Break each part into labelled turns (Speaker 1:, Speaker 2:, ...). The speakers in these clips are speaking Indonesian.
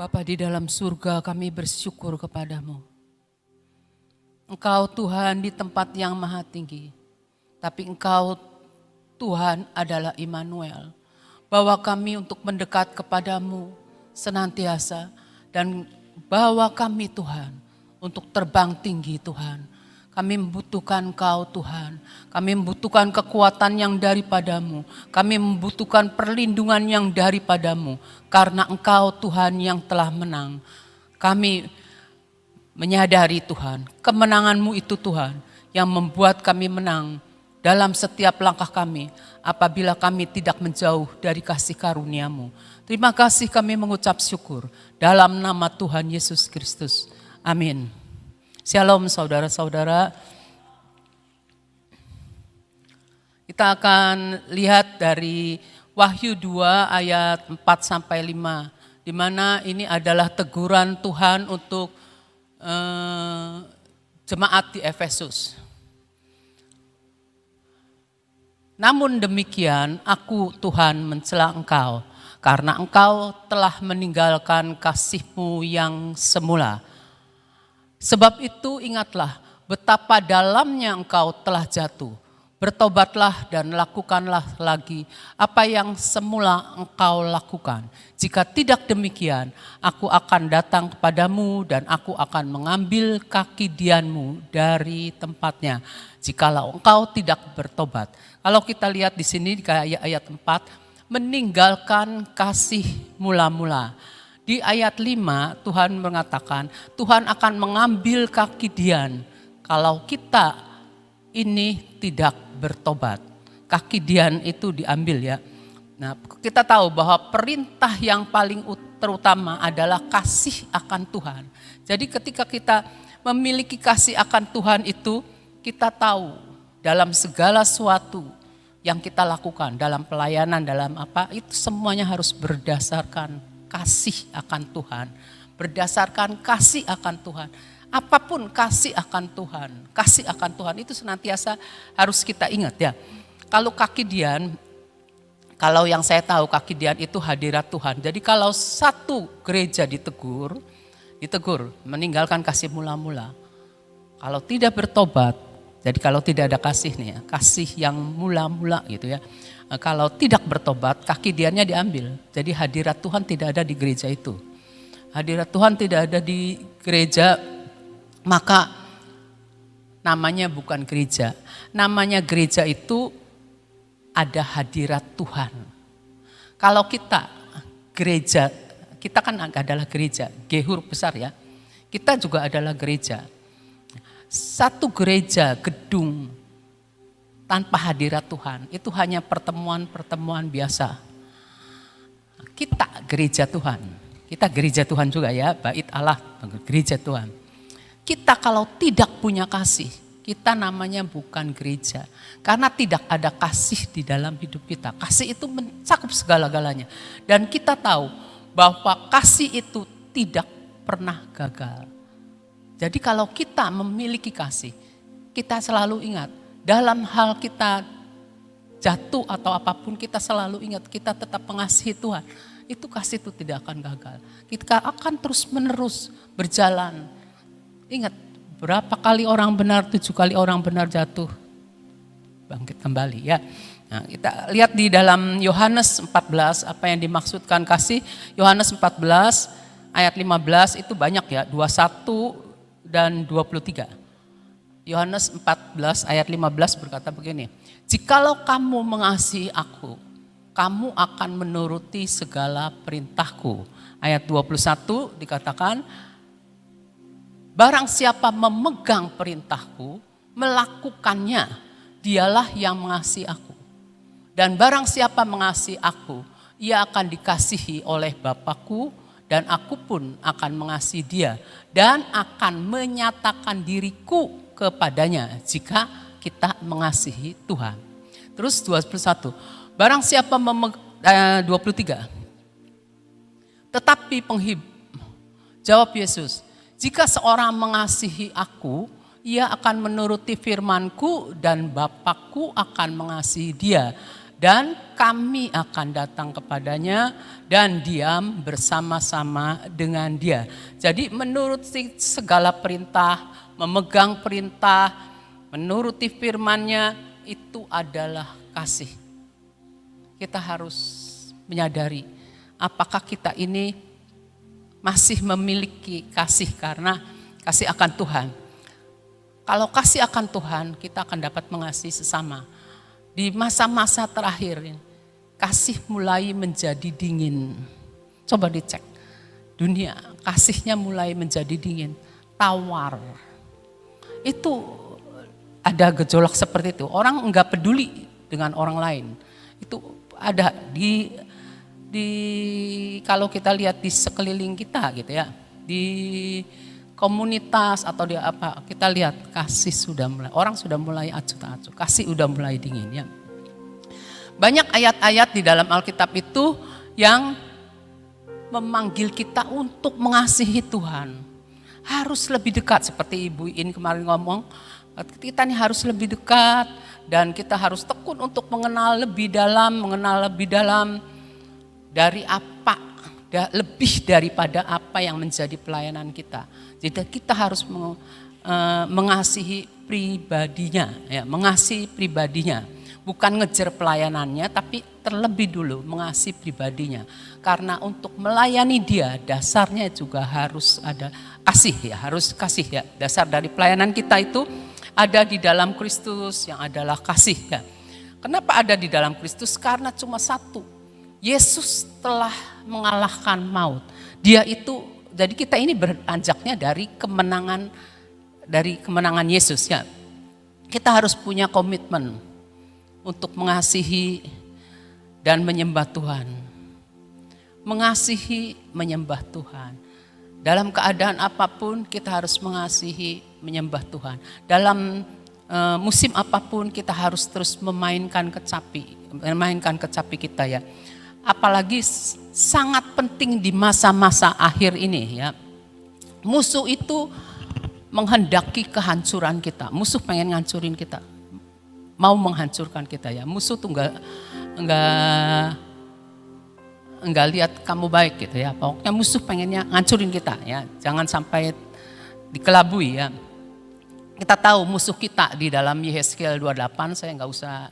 Speaker 1: Bapa di dalam surga, kami bersyukur kepadamu. Engkau Tuhan di tempat yang maha tinggi, tapi Engkau Tuhan adalah Immanuel. Bawa kami untuk mendekat kepadamu senantiasa, dan bawa kami Tuhan untuk terbang tinggi Tuhan. Kami membutuhkan Engkau Tuhan, kami membutuhkan kekuatan yang daripadamu, kami membutuhkan perlindungan yang daripadamu, karena Engkau Tuhan yang telah menang. Kami menyadari Tuhan, kemenangan-Mu itu Tuhan yang membuat kami menang dalam setiap langkah kami apabila kami tidak menjauh dari kasih karunia-Mu. Terima kasih, kami mengucap syukur dalam nama Tuhan Yesus Kristus. Amin. Shalom saudara-saudara. Kita akan lihat dari Wahyu 2 ayat 4 sampai 5, di mana ini adalah teguran Tuhan untuk jemaat di Efesus. Namun demikian, aku Tuhan mencela engkau, karena engkau telah meninggalkan kasih-Mu yang semula. Sebab itu ingatlah betapa dalamnya engkau telah jatuh. Bertobatlah dan lakukanlah lagi apa yang semula engkau lakukan. Jika tidak demikian, aku akan datang kepadamu dan aku akan mengambil kaki dianmu dari tempatnya. Jikalau engkau tidak bertobat. Kalau kita lihat di sini di ayat 4, meninggalkan kasih mula-mula. Di ayat 5 Tuhan mengatakan Tuhan akan mengambil kaki Dian kalau kita ini tidak bertobat. Kaki Dian itu diambil ya. Nah, kita tahu bahwa perintah yang paling terutama adalah kasih akan Tuhan. Jadi ketika kita memiliki kasih akan Tuhan itu, kita tahu dalam segala sesuatu yang kita lakukan, dalam pelayanan, dalam apa, itu semuanya harus berdasarkan kasih akan Tuhan, berdasarkan kasih akan Tuhan. Apapun kasih akan Tuhan itu senantiasa harus kita ingat ya. Kalau kaki Dian, kalau yang saya tahu kaki Dian itu hadirat Tuhan. Jadi kalau satu gereja ditegur, meninggalkan kasih mula-mula. Kalau tidak bertobat, jadi kalau tidak ada kasih nih ya, kasih yang mula-mula gitu ya. Kalau tidak bertobat, kaki Diannya diambil. Jadi hadirat Tuhan tidak ada di gereja itu. Hadirat Tuhan tidak ada di gereja, maka namanya bukan gereja. Namanya gereja itu ada hadirat Tuhan. Kalau kita gereja, kita kan adalah gereja, G huruf besar ya. Kita juga adalah gereja. Satu gereja, gedung, tanpa hadirat Tuhan, itu hanya pertemuan-pertemuan biasa. Kita gereja Tuhan juga ya, bait Allah, gereja Tuhan. Kita kalau tidak punya kasih, kita namanya bukan gereja. Karena tidak ada kasih di dalam hidup kita. Kasih itu mencakup segala-galanya. Dan kita tahu bahwa kasih itu tidak pernah gagal. Jadi kalau kita memiliki kasih, kita selalu ingat, dalam hal kita jatuh atau apapun kita selalu ingat kita tetap mengasihi Tuhan. Itu kasih itu tidak akan gagal. Kita akan terus menerus berjalan. Ingat berapa kali orang benar, 7 kali orang benar jatuh, bangkit kembali ya. Nah, kita lihat di dalam Yohanes 14 apa yang dimaksudkan kasih. Yohanes 14 ayat 15 itu banyak ya, 21 dan 23. Yohanes 14 ayat 15 berkata begini, jikalau kamu mengasihi aku, kamu akan menuruti segala perintahku. Ayat 21 dikatakan, barang siapa memegang perintahku, melakukannya, dialah yang mengasihi aku. Dan barang siapa mengasihi aku, ia akan dikasihi oleh Bapakku, dan aku pun akan mengasihi dia, dan akan menyatakan diriku kepadanya jika kita mengasihi Tuhan. Terus 21, barang siapa 23. Tetapi jawab Yesus, jika seorang mengasihi aku, ia akan menuruti firmanku dan Bapakku akan mengasihi dia dan kami akan datang kepadanya dan diam bersama-sama dengan dia. Jadi menuruti segala perintah, memegang perintah, menuruti firman-Nya itu adalah kasih. Kita harus menyadari apakah kita ini masih memiliki kasih karena kasih akan Tuhan. Kalau kasih akan Tuhan, kita akan dapat mengasihi sesama. Di masa-masa terakhir ini, kasih mulai menjadi dingin. Coba dicek, dunia kasihnya mulai menjadi dingin, tawar. Itu ada gejolak seperti itu. Orang enggak peduli dengan orang lain. Itu ada di kalau kita lihat di sekeliling kita gitu ya. Di komunitas atau di apa, kita lihat kasih sudah mulai, orang sudah mulai acuh tak acuh, kasih sudah mulai dingin ya. Banyak ayat-ayat di dalam Alkitab itu yang memanggil kita untuk mengasihi Tuhan. Harus lebih dekat, seperti Ibu In kemarin ngomong, kita ini harus lebih dekat dan kita harus tekun untuk mengenal lebih dalam dari apa, lebih daripada apa yang menjadi pelayanan kita. Jadi kita harus mengasihi pribadinya, ya, mengasihi pribadinya, bukan ngejar pelayanannya, tapi terlebih dulu mengasihi pribadinya. Karena untuk melayani dia, dasarnya juga harus ada kasih, ya, harus kasih ya. Dasar dari pelayanan kita itu ada di dalam Kristus yang adalah kasih, ya. Kenapa ada di dalam Kristus? Karena cuma satu, Yesus telah mengalahkan maut. Dia itu, jadi kita ini beranjaknya dari kemenangan Yesus ya. Kita harus punya komitmen untuk mengasihi dan menyembah Tuhan. Mengasihi, menyembah Tuhan. Dalam keadaan apapun kita harus mengasihi, menyembah Tuhan. Dalam musim apapun kita harus terus memainkan kecapi kita ya. Apalagi sangat penting di masa-masa akhir ini ya. Musuh itu menghendaki kehancuran kita. Musuh pengen ngancurin kita. Mau menghancurkan kita ya. Musuh tuh enggak lihat kamu baik gitu ya. Pokoknya musuh pengennya ngancurin kita ya. Jangan sampai dikelabui ya. Kita tahu musuh kita di dalam Yehezkiel 28, saya enggak usah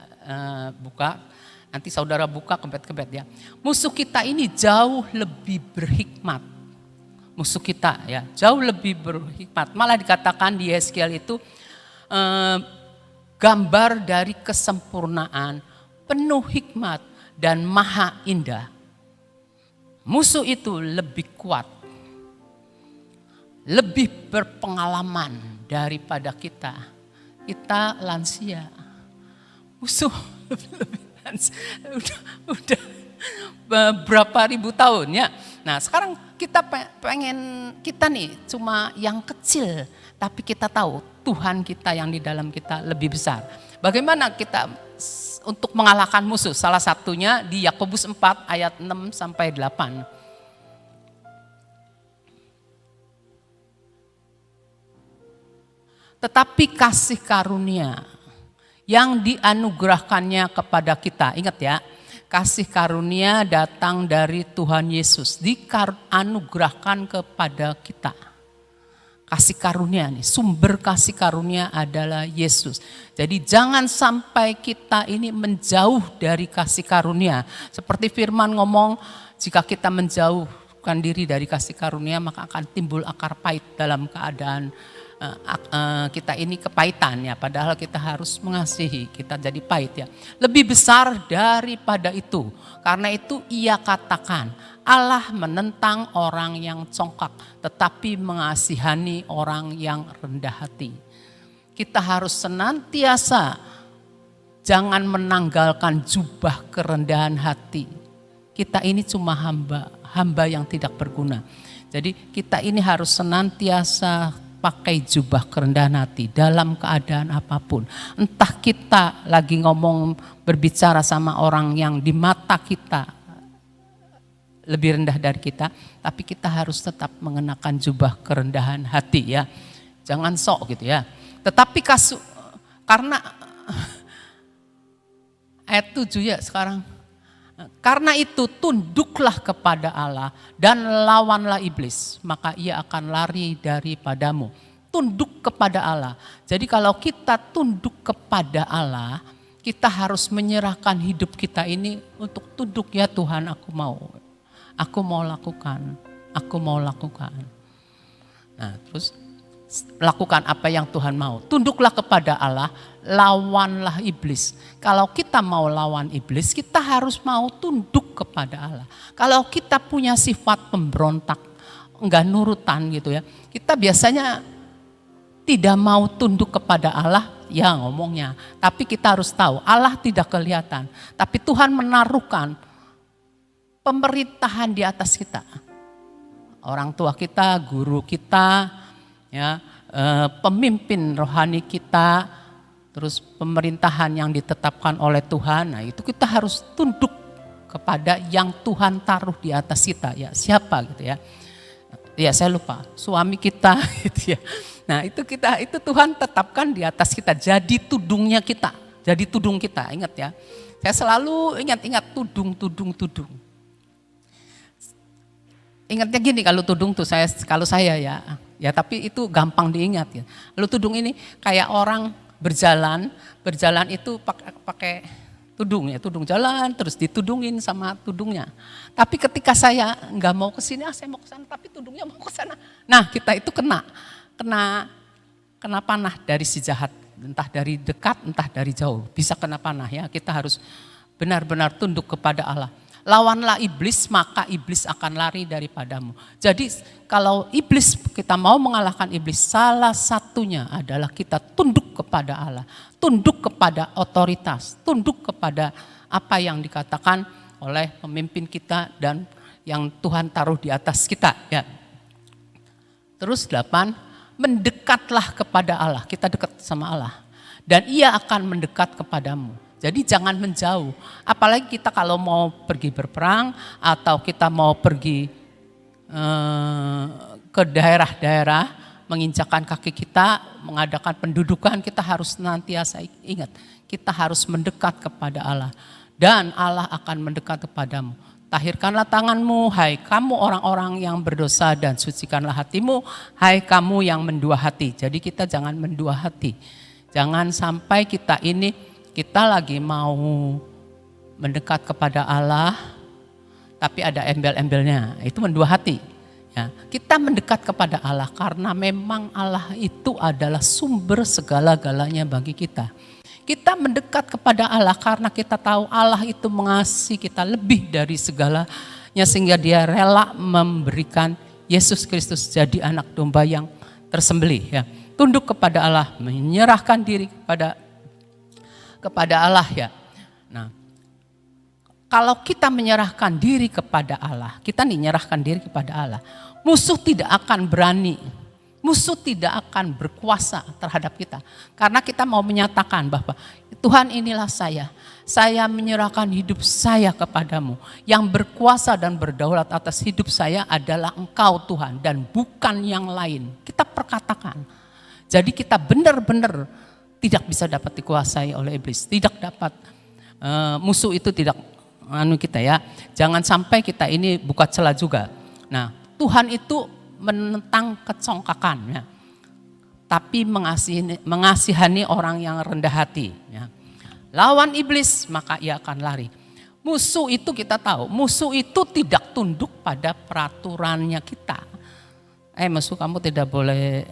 Speaker 1: buka. Nanti saudara buka kebet-kebet ya. Musuh kita ini jauh lebih berhikmat. Musuh kita ya, jauh lebih berhikmat. Malah dikatakan di Yehezkiel itu gambar dari kesempurnaan, penuh hikmat dan maha indah. Musuh itu lebih kuat, lebih berpengalaman daripada kita. Kita lansia. Musuh lebih udah beberapa ribu tahun ya. Nah sekarang kita pengen, kita nih cuma yang kecil, tapi kita tahu Tuhan kita yang di dalam kita lebih besar. Bagaimana kita untuk mengalahkan musuh? Salah satunya di Yakobus 4 ayat 6 sampai 8. Tetapi kasih karunia yang dianugerahkannya kepada kita. Ingat ya, kasih karunia datang dari Tuhan Yesus. Dianugerahkan kepada kita. Kasih karunia nih, sumber kasih karunia adalah Yesus. Jadi jangan sampai kita ini menjauh dari kasih karunia. Seperti firman ngomong, jika kita menjauhkan diri dari kasih karunia, maka akan timbul akar pahit dalam keadaan kita ini kepahitan ya, padahal kita harus mengasihi, kita jadi pahit ya. Lebih besar daripada itu, karena itu ia katakan, Allah menentang orang yang congkak, tetapi mengasihani orang yang rendah hati. Kita harus senantiasa jangan menanggalkan jubah kerendahan hati. Kita ini cuma hamba yang tidak berguna. Jadi kita ini harus senantiasa pakai jubah kerendahan hati dalam keadaan apapun. Entah kita lagi ngomong berbicara sama orang yang di mata kita lebih rendah dari kita, tapi kita harus tetap mengenakan jubah kerendahan hati ya. Jangan sok gitu ya. Tetapi karena ayat 7 ya sekarang. Karena itu tunduklah kepada Allah dan lawanlah iblis, maka ia akan lari daripadamu. Tunduk kepada Allah. Jadi kalau kita tunduk kepada Allah, kita harus menyerahkan hidup kita ini untuk tunduk, ya Tuhan, aku mau lakukan. Nah, terus lakukan apa yang Tuhan mau. Tunduklah kepada Allah, lawanlah iblis. Kalau kita mau lawan iblis, kita harus mau tunduk kepada Allah. Kalau kita punya sifat pemberontak, enggak nurutan gitu ya, kita biasanya tidak mau tunduk kepada Allah, ya ngomongnya. Tapi kita harus tahu, Allah tidak kelihatan. Tapi Tuhan menaruhkan pemerintahan di atas kita. Orang tua kita, guru kita, ya, pemimpin rohani kita, terus pemerintahan yang ditetapkan oleh Tuhan. Nah itu kita harus tunduk kepada yang Tuhan taruh di atas kita. Ya siapa gitu ya. Ya saya lupa, suami kita gitu ya. Nah itu Tuhan tetapkan di atas kita, jadi tudung kita, ingat ya. Saya selalu ingat tudung. Ingatnya gini, kalau tudung tuh kalau saya ya tapi itu gampang diingat ya. Lalu tudung ini kayak orang berjalan itu pakai tudung ya, tudung jalan terus ditudungin sama tudungnya. Tapi ketika saya nggak mau ke sini, saya mau ke sana, tapi tudungnya mau ke sana. Nah kita itu kena panah dari si jahat, entah dari dekat, entah dari jauh, bisa kena panah ya. Kita harus benar-benar tunduk kepada Allah. Lawanlah iblis, maka iblis akan lari daripadamu. Jadi kalau kita mau mengalahkan iblis, salah satunya adalah kita tunduk kepada Allah, tunduk kepada otoritas, tunduk kepada apa yang dikatakan oleh pemimpin kita dan yang Tuhan taruh di atas kita ya. Terus 8, mendekatlah kepada Allah, kita dekat sama Allah dan ia akan mendekat kepadamu. Jadi jangan menjauh, apalagi kita kalau mau pergi berperang atau kita mau pergi ke daerah-daerah, menginjakkan kaki kita, mengadakan pendudukan, kita harus senantiasa ingat, kita harus mendekat kepada Allah dan Allah akan mendekat kepadamu. Tahirkanlah tanganmu, hai kamu orang-orang yang berdosa, dan sucikanlah hatimu, hai kamu yang mendua hati. Jadi kita jangan mendua hati. Jangan sampai kita lagi mau mendekat kepada Allah, tapi ada embel-embelnya, itu mendua hati. Ya, kita mendekat kepada Allah karena memang Allah itu adalah sumber segala-galanya bagi kita. Kita mendekat kepada Allah karena kita tahu Allah itu mengasihi kita lebih dari segalanya, sehingga dia rela memberikan Yesus Kristus jadi anak domba yang tersembelih. Ya. Tunduk kepada Allah, menyerahkan diri kepada Allah ya. Nah, kalau kita menyerahkan diri kepada Allah, musuh tidak akan berani. Musuh tidak akan berkuasa terhadap kita. Karena kita mau menyatakan bahwa Tuhan inilah saya menyerahkan hidup saya kepadamu. Yang berkuasa dan berdaulat atas hidup saya adalah Engkau Tuhan dan bukan yang lain. Kita perkatakan. Jadi kita benar-benar tidak bisa dapat dikuasai oleh iblis. Tidak dapat, musuh itu tidak kita ya. Jangan sampai kita ini buka celah juga. Nah Tuhan itu menentang kecongkakan ya, tapi mengasihani orang yang rendah hati ya. Lawan iblis maka ia akan lari. Musuh itu kita tahu, musuh itu tidak tunduk pada peraturannya kita. Musuh kamu tidak boleh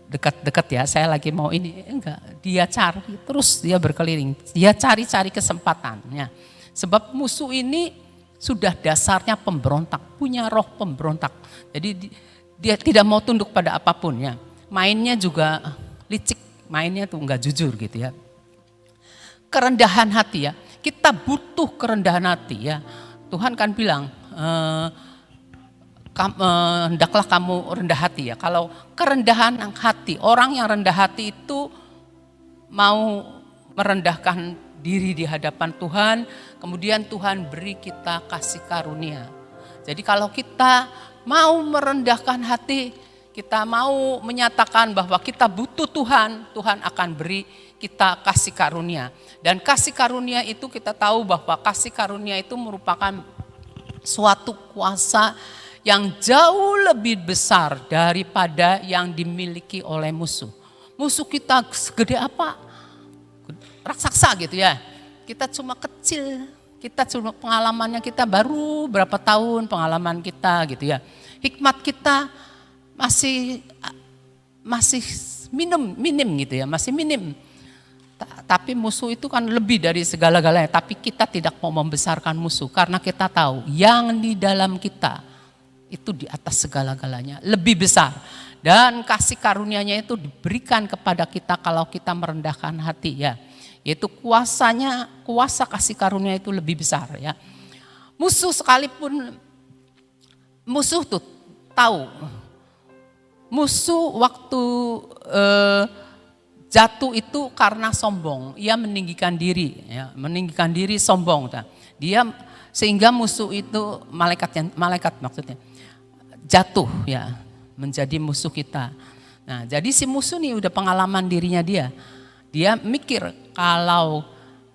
Speaker 1: dekat-dekat ya, saya lagi mau ini, enggak. Dia cari terus, dia berkeliling, dia cari-cari kesempatan ya. Sebab musuh ini sudah dasarnya pemberontak, punya roh pemberontak. Jadi dia tidak mau tunduk pada apapun ya. Mainnya juga licik, mainnya tuh enggak jujur gitu ya. Kerendahan hati ya, kita butuh kerendahan hati ya. Tuhan kan bilang, hendaklah kamu rendah hati ya. Kalau kerendahan hati, orang yang rendah hati itu mau merendahkan diri di hadapan Tuhan, kemudian Tuhan beri kita kasih karunia. Jadi kalau kita mau merendahkan hati, kita mau menyatakan bahwa kita butuh Tuhan, Tuhan akan beri kita kasih karunia. Dan kasih karunia itu kita tahu bahwa kasih karunia itu merupakan suatu kuasa yang jauh lebih besar daripada yang dimiliki oleh musuh. Musuh kita segede apa? Raksasa gitu ya. Kita cuma kecil, kita cuma pengalamannya kita baru berapa tahun pengalaman kita gitu ya. Hikmat kita masih minim gitu ya, masih minim. Tapi musuh itu kan lebih dari segala-galanya. Tapi kita tidak mau membesarkan musuh karena kita tahu yang di dalam kita itu di atas segala-galanya, lebih besar. Dan kasih karunia-Nya itu diberikan kepada kita kalau kita merendahkan hati ya. Yaitu kuasa kasih karunia itu lebih besar ya. Musuh sekalipun, musuh tuh tahu. Musuh waktu jatuh itu karena sombong, ia meninggikan diri, ya, meninggikan diri sombong. Dia sehingga musuh itu malaikat maksudnya jatuh ya menjadi musuh kita. Nah, jadi si musuh nih udah pengalaman dirinya dia. Dia mikir kalau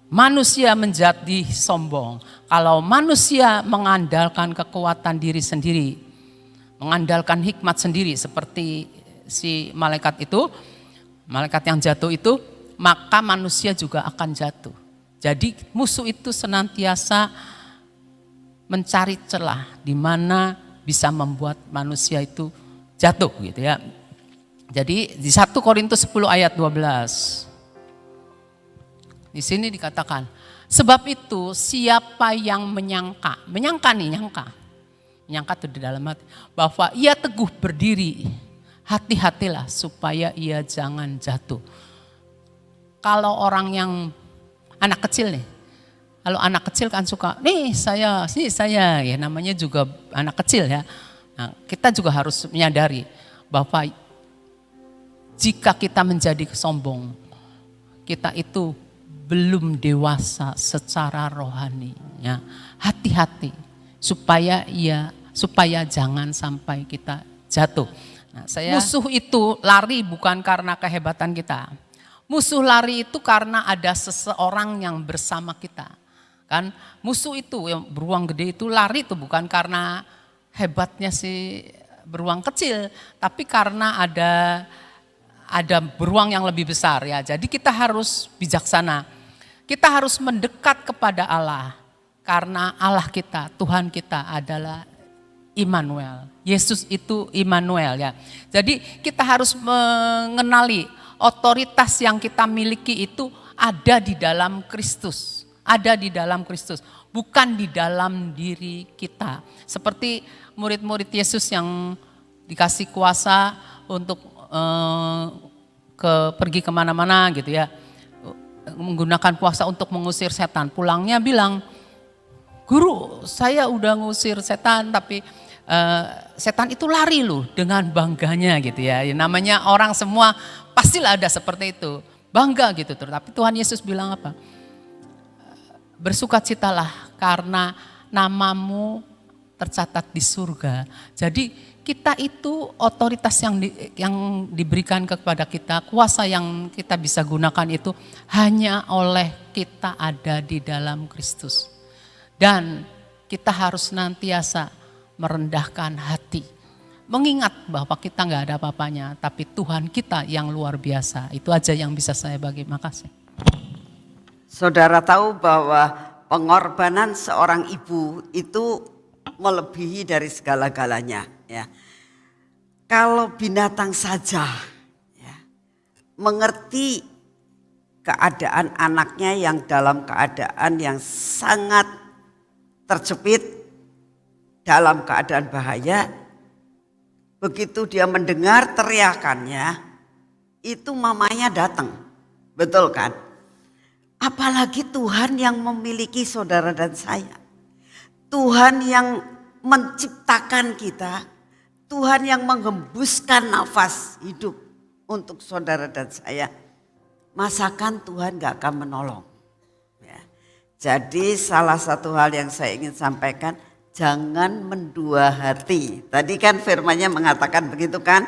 Speaker 1: manusia menjadi sombong, kalau manusia mengandalkan kekuatan diri sendiri, mengandalkan hikmat sendiri seperti si malaikat itu, malaikat yang jatuh itu, maka manusia juga akan jatuh. Jadi musuh itu senantiasa mencari celah di mana bisa membuat manusia itu jatuh gitu ya. Jadi di 1 Korintus 10 ayat 12. Di sini dikatakan, sebab itu siapa yang menyangka itu di dalam hati, bahwa ia teguh berdiri, hati-hatilah supaya ia jangan jatuh. Kalau orang yang anak kecil nih, kalau anak kecil kan suka, nih saya, ya namanya juga anak kecil ya. Nah, kita juga harus menyadari bahwa jika kita menjadi sombong, kita itu belum dewasa secara rohani. Ya. Hati-hati supaya jangan sampai kita jatuh. Nah, musuh itu lari bukan karena kehebatan kita. Musuh lari itu karena ada seseorang yang bersama kita. Kan musuh itu yang beruang gede itu lari itu bukan karena hebatnya si beruang kecil, tapi karena ada beruang yang lebih besar ya. Jadi kita harus bijaksana. Kita harus mendekat kepada Allah karena Allah kita, Tuhan kita adalah Immanuel. Yesus itu Immanuel ya. Jadi kita harus mengenali otoritas yang kita miliki itu ada di dalam Kristus. Ada di dalam Kristus, bukan di dalam diri kita. Seperti murid-murid Yesus yang dikasih kuasa untuk pergi kemana-mana gitu ya. Menggunakan kuasa untuk mengusir setan. Pulangnya bilang, guru saya udah ngusir setan tapi setan itu lari loh dengan bangganya gitu ya. Namanya orang semua pastilah ada seperti itu. Bangga gitu. Tapi Tuhan Yesus bilang apa? Bersukacitalah karena namamu tercatat di surga. Jadi kita itu otoritas yang diberikan kepada kita, kuasa yang kita bisa gunakan itu hanya oleh kita ada di dalam Kristus. Dan kita harus nantiasa merendahkan hati. Mengingat bahwa kita gak ada apa-apanya, tapi Tuhan kita yang luar biasa. Itu aja yang bisa saya bagi. Makasih.
Speaker 2: Saudara tahu bahwa pengorbanan seorang ibu itu melebihi dari segala-galanya ya. Kalau binatang saja ya, mengerti keadaan anaknya yang dalam keadaan yang sangat terjepit, dalam keadaan bahaya, begitu dia mendengar teriakannya, itu mamanya datang, betul kan? Apalagi Tuhan yang memiliki saudara dan saya. Tuhan yang menciptakan kita, Tuhan yang menghembuskan nafas hidup untuk saudara dan saya. Masakan Tuhan gak akan menolong. Ya. Jadi salah satu hal yang saya ingin sampaikan, jangan mendua hati. Tadi kan firman-Nya mengatakan begitu kan,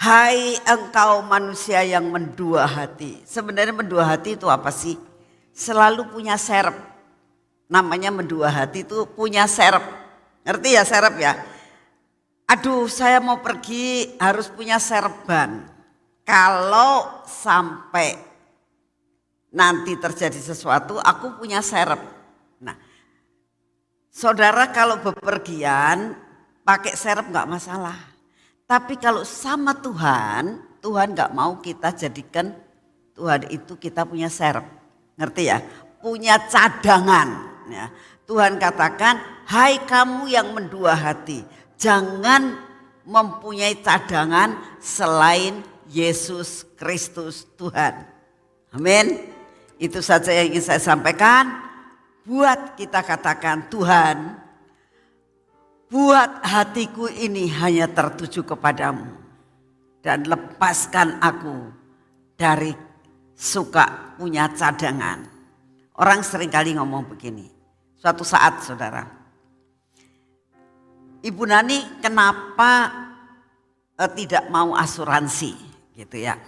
Speaker 2: Hai engkau manusia yang mendua hati. Sebenarnya mendua hati itu apa sih? Selalu punya serep. Namanya mendua hati itu punya serep. Ngerti ya serep ya? Aduh saya mau pergi harus punya serban. Kalau sampai nanti terjadi sesuatu aku punya serep. Nah saudara kalau bepergian pakai serep gak masalah. Tapi kalau sama Tuhan, Tuhan gak mau kita jadikan Tuhan itu kita punya serep. Ngerti ya? Punya cadangan. Ya. Tuhan katakan, hai kamu yang mendua hati. Jangan mempunyai cadangan selain Yesus Kristus Tuhan. Amin. Itu saja yang ingin saya sampaikan. Buat kita katakan Tuhan, buat hatiku ini hanya tertuju kepadamu. Dan lepaskan aku dari suka punya cadangan. Orang seringkali ngomong begini. Suatu saat saudara. Ibu Nani kenapa tidak mau asuransi gitu ya.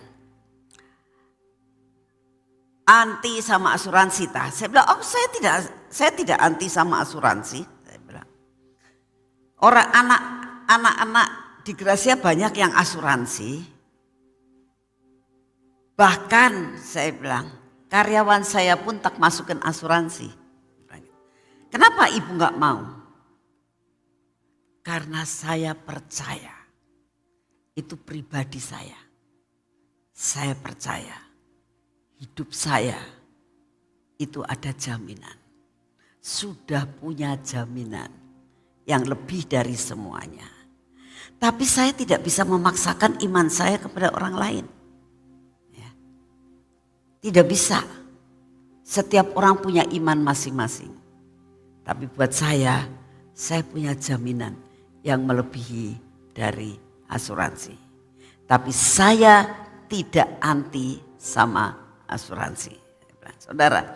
Speaker 2: Anti sama asuransi tah. Saya bilang, oh saya tidak anti sama asuransi. Orang anak-anak di Gracia banyak yang asuransi. Bahkan saya bilang, karyawan saya pun tak masukin asuransi. Kenapa ibu gak mau? Karena saya percaya. Itu pribadi saya. Saya percaya hidup saya itu ada jaminan. Sudah punya jaminan. Yang lebih dari semuanya. Tapi saya tidak bisa memaksakan iman saya kepada orang lain. Ya. Tidak bisa. Setiap orang punya iman masing-masing. Tapi buat saya punya jaminan yang melebihi dari asuransi. Tapi saya tidak anti sama asuransi. Saudara,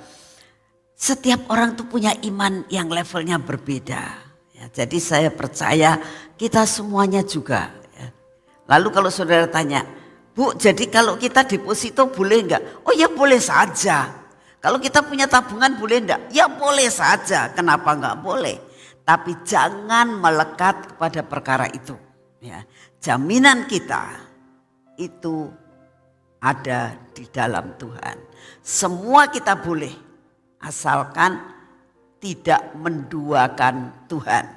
Speaker 2: setiap orang tuh punya iman yang levelnya berbeda. Ya, jadi saya percaya kita semuanya juga. Ya. Lalu kalau saudara tanya, Bu, jadi kalau kita deposito boleh enggak? Oh ya boleh saja. Kalau kita punya tabungan boleh enggak? Ya boleh saja. Kenapa enggak boleh? Tapi jangan melekat kepada perkara itu. Ya. Jaminan kita itu ada di dalam Tuhan. Semua kita boleh asalkan tidak menduakan Tuhan.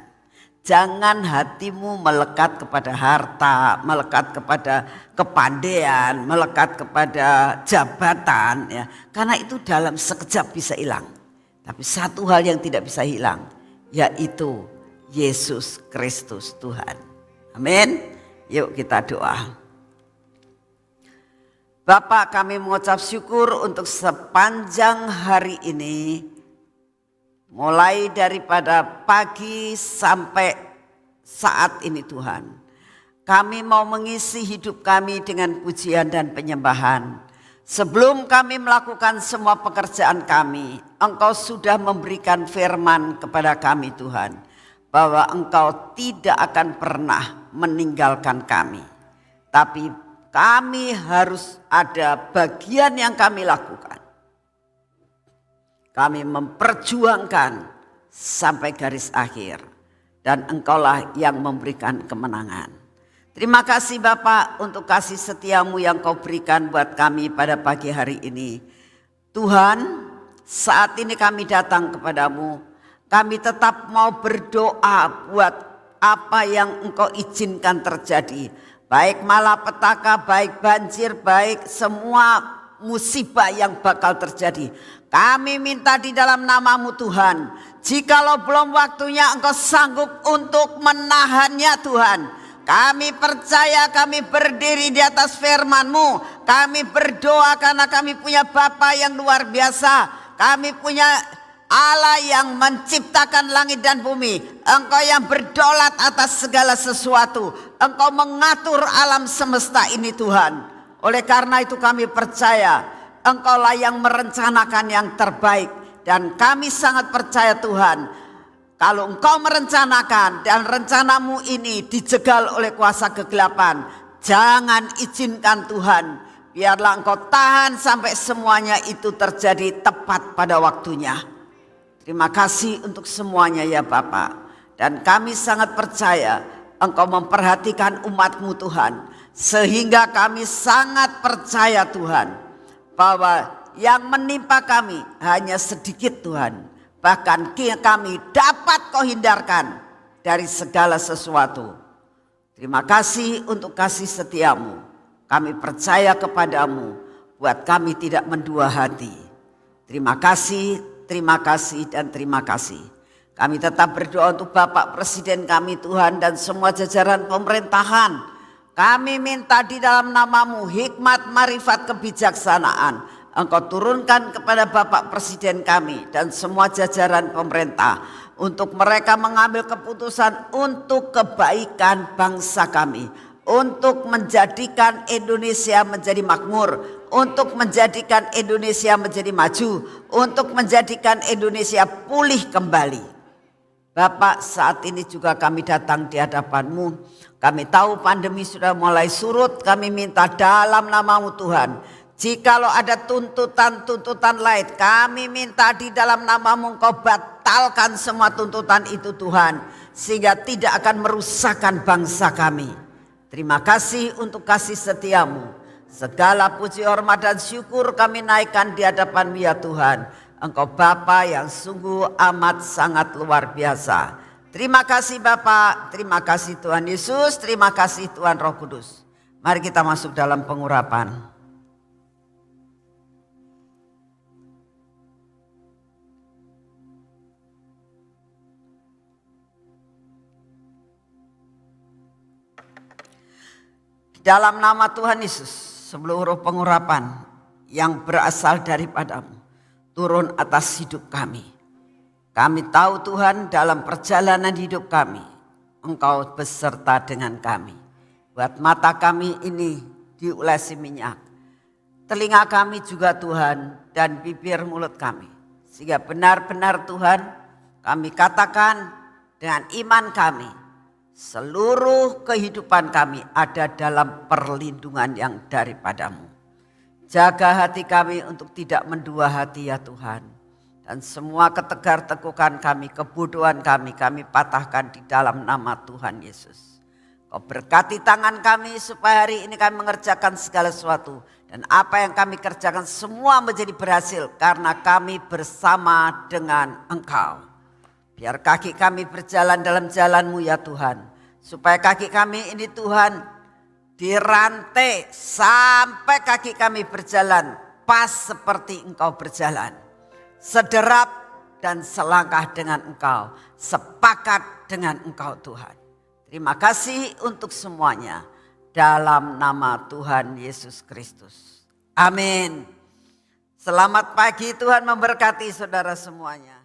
Speaker 2: Jangan hatimu melekat kepada harta, melekat kepada kepandaian, melekat kepada jabatan. Ya. Karena itu dalam sekejap bisa hilang. Tapi satu hal yang tidak bisa hilang, yaitu Yesus Kristus Tuhan. Amin. Yuk kita doa. Bapak, kami mengucap syukur untuk sepanjang hari ini. Mulai daripada pagi sampai saat ini Tuhan. Kami mau mengisi hidup kami dengan pujian dan penyembahan. Sebelum kami melakukan semua pekerjaan kami, Engkau sudah memberikan firman kepada kami Tuhan. Bahwa Engkau tidak akan pernah meninggalkan kami. Tapi kami harus ada bagian yang kami lakukan. Kami memperjuangkan sampai garis akhir. Dan Engkaulah yang memberikan kemenangan. Terima kasih Bapak untuk kasih setiamu yang Kau berikan buat kami pada pagi hari ini. Tuhan, saat ini kami datang kepadamu. Kami tetap mau berdoa buat apa yang Engkau izinkan terjadi. Baik malapetaka, baik banjir, baik semua musibah yang bakal terjadi. Kami minta di dalam nama-Mu Tuhan. Jikalau belum waktunya Engkau sanggup untuk menahannya Tuhan. Kami percaya, kami berdiri di atas firman-Mu. Kami berdoa karena kami punya Bapa yang luar biasa. Kami punya Allah yang menciptakan langit dan bumi. Engkau yang berdaulat atas segala sesuatu. Engkau mengatur alam semesta ini Tuhan. Oleh karena itu kami percaya Engkaulah yang merencanakan yang terbaik. Dan kami sangat percaya Tuhan. Kalau Engkau merencanakan dan rencanamu ini dijegal oleh kuasa kegelapan. Jangan izinkan Tuhan, biarlah Engkau tahan sampai semuanya itu terjadi tepat pada waktunya. Terima kasih untuk semuanya ya Bapak. Dan kami sangat percaya Engkau memperhatikan umat-Mu Tuhan. Sehingga kami sangat percaya Tuhan, bahwa yang menimpa kami hanya sedikit Tuhan. Bahkan kami dapat Kau hindarkan dari segala sesuatu. Terima kasih untuk kasih setiamu. Kami percaya kepadamu, buat kami tidak mendua hati. Terima kasih, dan terima kasih. Kami tetap berdoa untuk Bapak Presiden kami Tuhan dan semua jajaran pemerintahan. Kami minta di dalam nama-Mu hikmat, marifat, kebijaksanaan. Engkau turunkan kepada Bapak Presiden kami dan semua jajaran pemerintah. Untuk mereka mengambil keputusan untuk kebaikan bangsa kami. Untuk menjadikan Indonesia menjadi makmur. Untuk menjadikan Indonesia menjadi maju. Untuk menjadikan Indonesia pulih kembali. Bapak, saat ini juga kami datang di hadapan-Mu. Kami tahu pandemi sudah mulai surut. Kami minta dalam nama-Mu Tuhan. Jikalau ada tuntutan-tuntutan lain, kami minta di dalam nama-Mu Engkau batalkan semua tuntutan itu Tuhan. Sehingga tidak akan merusakkan bangsa kami. Terima kasih untuk kasih setiamu. Segala puji, hormat dan syukur kami naikkan di hadapan-Mu ya Tuhan. Engkau Bapa yang sungguh amat sangat luar biasa. Terima kasih Bapak, terima kasih Tuhan Yesus, terima kasih Tuhan Roh Kudus. Mari kita masuk dalam pengurapan. Dalam nama Tuhan Yesus, seluruh pengurapan yang berasal daripada-Mu turun atas hidup kami. Kami tahu Tuhan dalam perjalanan hidup kami, Engkau beserta dengan kami. Buat mata kami ini diulesi minyak. Telinga kami juga Tuhan dan bibir mulut kami. Sehingga benar-benar Tuhan kami katakan dengan iman kami. Seluruh kehidupan kami ada dalam perlindungan yang daripada-Mu. Jaga hati kami untuk tidak mendua hati ya Tuhan. Dan semua ketegar-tegukan kami, kebodohan kami patahkan di dalam nama Tuhan Yesus. Kau berkati tangan kami supaya hari ini kami mengerjakan segala sesuatu. Dan apa yang kami kerjakan semua menjadi berhasil karena kami bersama dengan Engkau. Biar kaki kami berjalan dalam jalan-Mu ya Tuhan. Supaya kaki kami ini Tuhan dirantai sampai kaki kami berjalan pas seperti Engkau berjalan. Sederap dan selangkah dengan Engkau. Sepakat dengan Engkau Tuhan. Terima kasih untuk semuanya. Dalam nama Tuhan Yesus Kristus. Amin. Selamat pagi, Tuhan memberkati saudara semuanya.